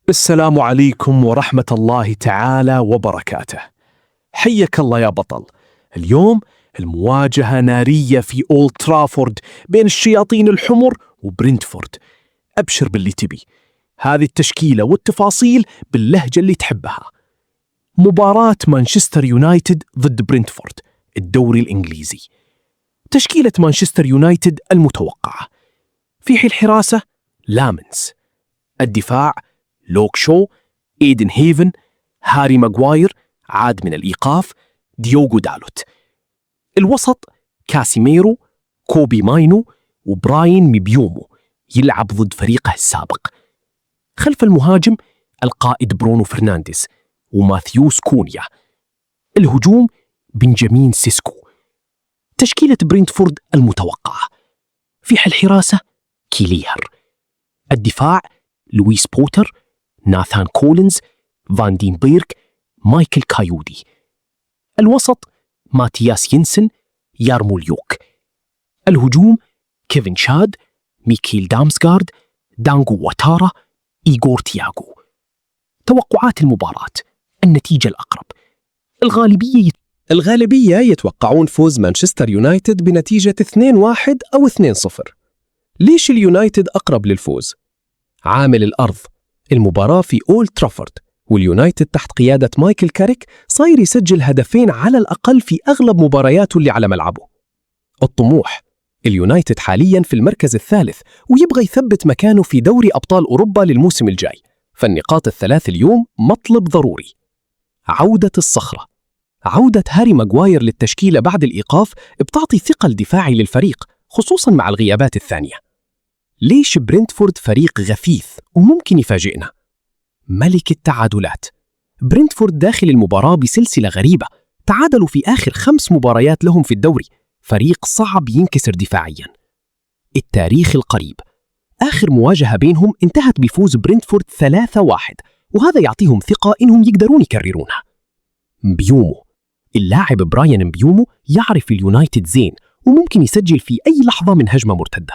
السلام عليكم ورحمة الله تعالى وبركاته. حيك الله يا بطل. اليوم المواجهة نارية في أولد ترافورد بين الشياطين الحمر وبرنتفورد. أبشر باللي تبي، هذه التشكيلة والتفاصيل باللهجة اللي تحبها. مباراة مانشستر يونايتد ضد برنتفورد، الدوري الإنجليزي. تشكيلة مانشستر يونايتد المتوقعة: في الحراسة لامنز، الدفاع لوك شو، إيدن هيفن، هاري ماغواير عاد من الإيقاف، ديوغو دالوت. الوسط كاسيميرو، كوبي ماينو، وبراين ميبيومو يلعب ضد فريقه السابق. خلف المهاجم القائد برونو فرنانديز وماثيوس كونيا. الهجوم بنجامين سيسكو. تشكيلة برينتفورد المتوقعة: في الحراسة كيليهر، الدفاع لويس بوتر، ناثان كولينز، فان دين بيرك، مايكل كايودي. الوسط ماتياس ينسن، يارموليوك. الهجوم كيفن شاد، ميكيل دامسغارد، دانغو واتارا، إيغور تياغو. توقعات المباراة: النتيجة الأقرب، الغالبية يتوقعون فوز مانشستر يونايتد بنتيجة 2-1 أو 2-0. ليش اليونايتد أقرب للفوز؟ عامل الأرض، المباراة في أولد ترافورد، واليونايتد تحت قيادة مايكل كاريك صاير يسجل هدفين على الأقل في أغلب مبارياته اللي على ملعبه. الطموح: اليونايتد حالياً في المركز الثالث ويبغى يثبت مكانه في دوري أبطال أوروبا للموسم الجاي، فالنقاط الثلاث اليوم مطلب ضروري. عودة الصخرة: عودة هاري ماغواير للتشكيلة بعد الإيقاف بتعطي ثقل دفاعي للفريق، خصوصاً مع الغيابات الثانية. ليش برنتفورد فريق غثيث وممكن يفاجئنا؟ ملك التعادلات. برنتفورد داخل المباراة بسلسلة غريبة، تعادلوا في آخر 5 مباريات لهم في الدوري، فريق صعب ينكسر دفاعياً. التاريخ القريب: آخر مواجهة بينهم انتهت بفوز برنتفورد 3-1، وهذا يعطيهم ثقة إنهم يقدرون يكررونها. مبيومو، اللاعب براين مبيومو يعرف اليونايتد زين وممكن يسجل في أي لحظة من هجمة مرتدة.